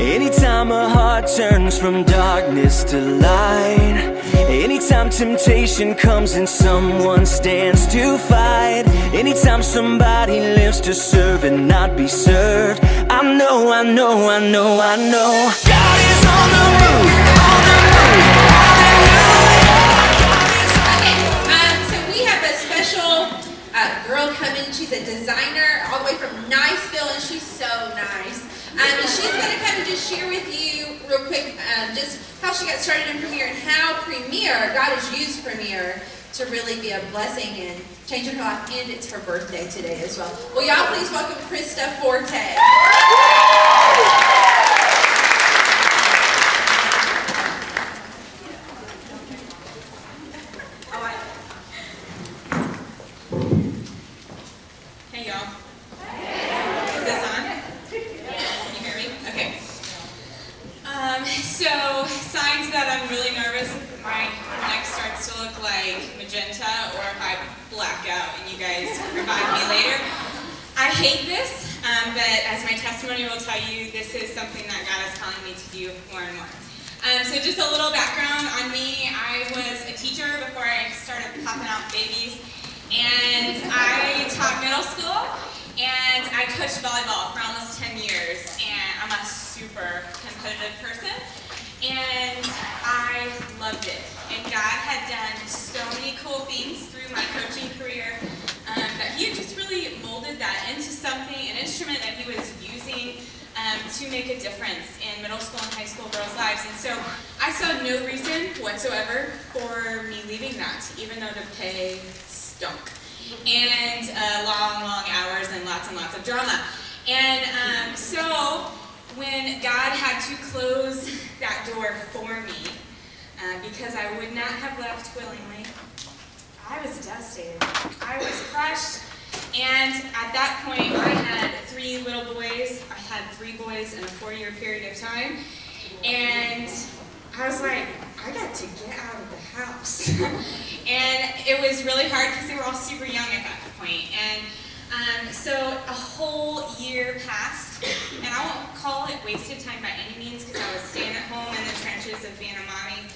Anytime a heart turns from darkness to light, anytime temptation comes and someone stands to fight, anytime somebody lives to serve and not be served, I know God is on the move, So we have a special girl coming. She's a designer all the way from Niceville, and she's so nice. And she's going to kind of just share with you real quick just how she got started in Premiere and how Premiere, God has used Premiere to really be a blessing and changing her life. And it's her birthday today as well. Will y'all please welcome Krysta Forte. Hey y'all. Is this on? Can you hear me? Okay. So signs that I'm really nervous, my neck starts to look like magenta, or if I black out and you guys revive me later. I hate this, but as my testimony will tell you, this is something that God is calling me to do more and more. So just a little background on me. I was a teacher before I started popping out babies, and I taught middle school, and I coached volleyball for almost 10 years, and I'm a super competitive person, and I loved it. And God had done so many cool things through my coaching career that He had just really molded that into something, an instrument that He was using to make a difference in middle school and high school girls' lives. And so I saw no reason whatsoever for me leaving that, even though the pay stunk. And long hours and lots of drama. And so when God had to close that door for me, because I would not have left willingly, I was devastated. I was crushed. And at that point, I had 3 little boys. I had 3 boys in a 4-year period of time. And I was like, I got to get out of the house. And it was really hard because they were all super young at that point. And so a whole year passed, and I won't call it wasted time by any means because I was staying at home in the trenches of being a mommy.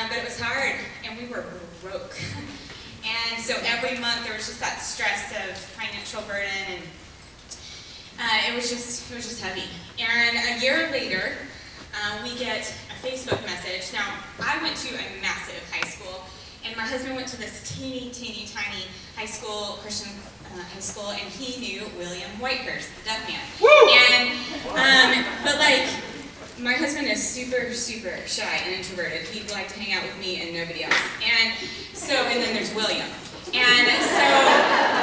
But it was hard, and we were broke. And so every month there was just that stress of financial burden, and it was just heavy. And a year later, we get a Facebook message. Now, I went to a massive high school, and my husband went to this teeny tiny high school, Christian high school, and he knew William Whitehurst, the deaf man. Woo! And but like, my husband is super shy and introverted. He'd like to hang out with me and nobody else. And then there's William. And so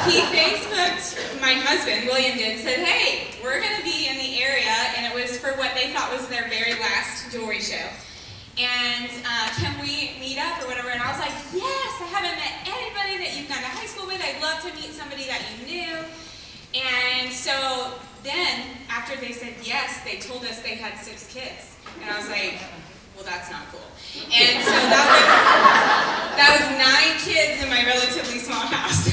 he Facebooked my husband, William did, said, hey, we're going to be in the area, and it was for what they thought was their very last jewelry show. And can we meet up or whatever? And I was like, yes, I haven't met anybody that you've gone to high school with. I'd love to meet somebody that you knew. And so then, after they said yes, they told us they had 6 kids. And I was like, well, that's not cool. And so that was 9 kids in my relatively small house,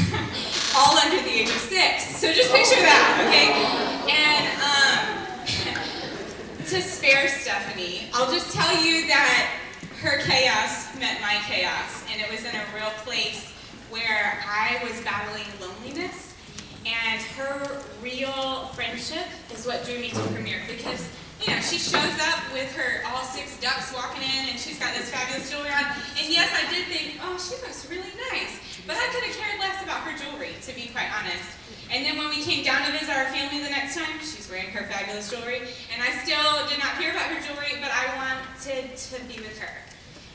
all under the age of 6. So just picture that, okay? And to spare Stephanie, I'll just tell you that her chaos met my chaos, and it was in a real place where I was battling loneliness, and her real friendship is what drew me to Premiere, because you know, she shows up with her all 6 ducks walking in, and she's got this fabulous jewelry on. And yes, I did think, oh, she looks really nice. But I could have cared less about her jewelry, to be quite honest. And then when we came down to visit our family the next time, she's wearing her fabulous jewelry. And I still did not care about her jewelry, but I wanted to be with her.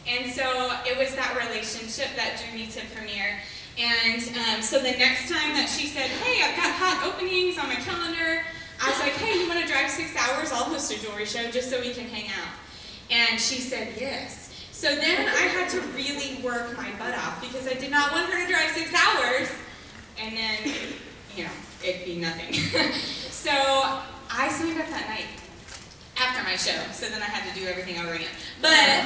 And so it was that relationship that drew me to Premiere. And so the next time that she said, hey, I've got hot openings on my calendar, I was like, hey, you want to drive 6 hours? I'll host a jewelry show just so we can hang out. And she said yes. So then I had to really work my butt off because I did not want her to drive 6 hours and then, you know, it'd be nothing. So I signed up that night after my show. So then I had to do everything over again. But,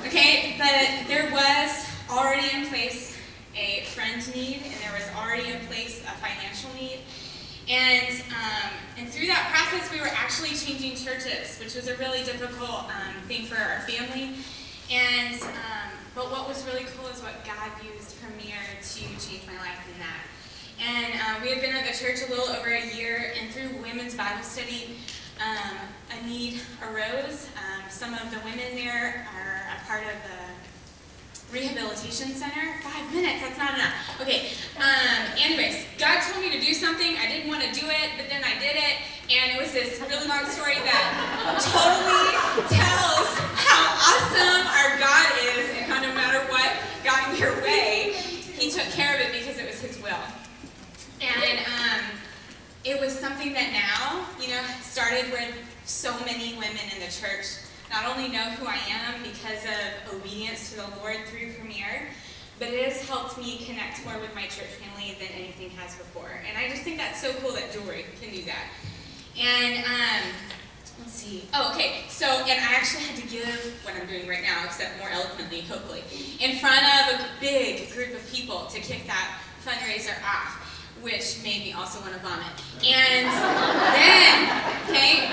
okay, but there was already in place a friend need, and there was already in place a financial need. And And through that process, we were actually changing churches, which was a really difficult thing for our family. And but what was really cool is what God used Premier to change my life in that. And we had been at the church a little over a year, and through women's Bible study, a need arose. Some of the women there are a part of the rehabilitation center. 5 minutes, that's not enough. Okay, anyways, God told me to do something. I didn't want to do it, but then I did it. And it was this really long story that totally tells how awesome our God is, and how no matter what got in your way, He took care of it because it was His will. And it was something that now, started with so many women in the church not only know who I am because of obedience to the Lord through Premier, but it has helped me connect more with my church family than anything has before. And I just think that's so cool that jewelry can do that. And let's see. Oh, okay. So, and I actually had to give what I'm doing right now, except more eloquently, hopefully, in front of a big group of people to kick that fundraiser off, which made me also want to vomit. And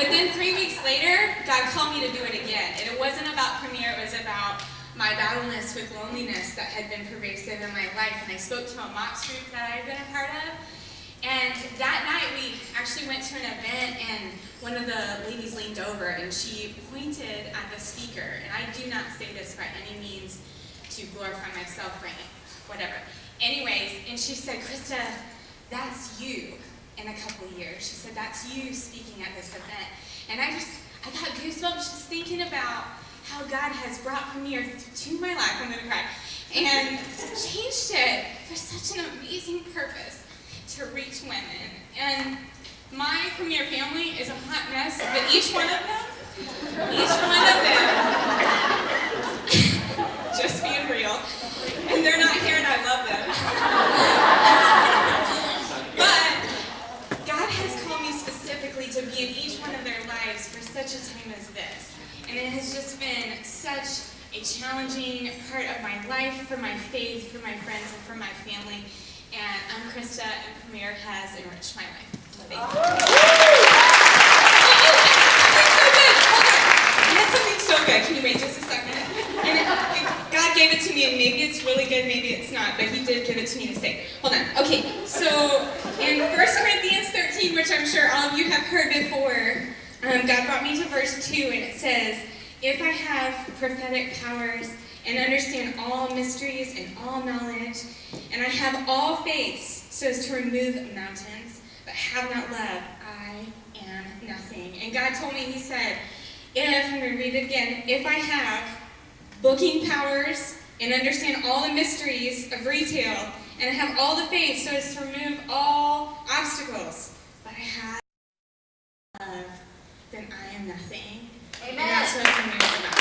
but then 3 weeks later, God called me to do it again. And it wasn't about Premier, it was about my battleness with loneliness that had been pervasive in my life. And I spoke to a MOPS group that I had been a part of. And that night, we actually went to an event, and one of the ladies leaned over, and she pointed at the speaker. And I do not say this by any means to glorify myself, right? Whatever. Anyways, and she said, "Krysta, that's you in a couple of years." She said, "That's you speaking at this event." And I got goosebumps just thinking about how God has brought Premier to my life, I'm going to cry, and changed it for such an amazing purpose to reach women. And my Premier family is a hot mess, but each one of them, just being real, and they're not here and I love them. But God has called me specifically to be in each one of their lives for such a time as this. And it has just been such a challenging part of my life, for my faith, for my friends, and for my family. And I'm Krysta, and Premier has enriched my life. Thank you. I had something so good. Can you wait just a second? And God gave it to me, and maybe it's really good, maybe it's not, but He did give it to me to say. Hold on. Okay, so in 1 Corinthians 13, which I'm sure all of you have heard before, God brought me to verse 2, and it says, "If I have prophetic powers and understand all mysteries and all knowledge, and I have all faith so as to remove mountains, but have not love, I am nothing." And God told me, He said, I'm going to read it again, if I have booking powers and understand all the mysteries of retail, and I have all the faith so as to remove all obstacles, but I have love, then I am nothing. Amen. And that's what Premier is about.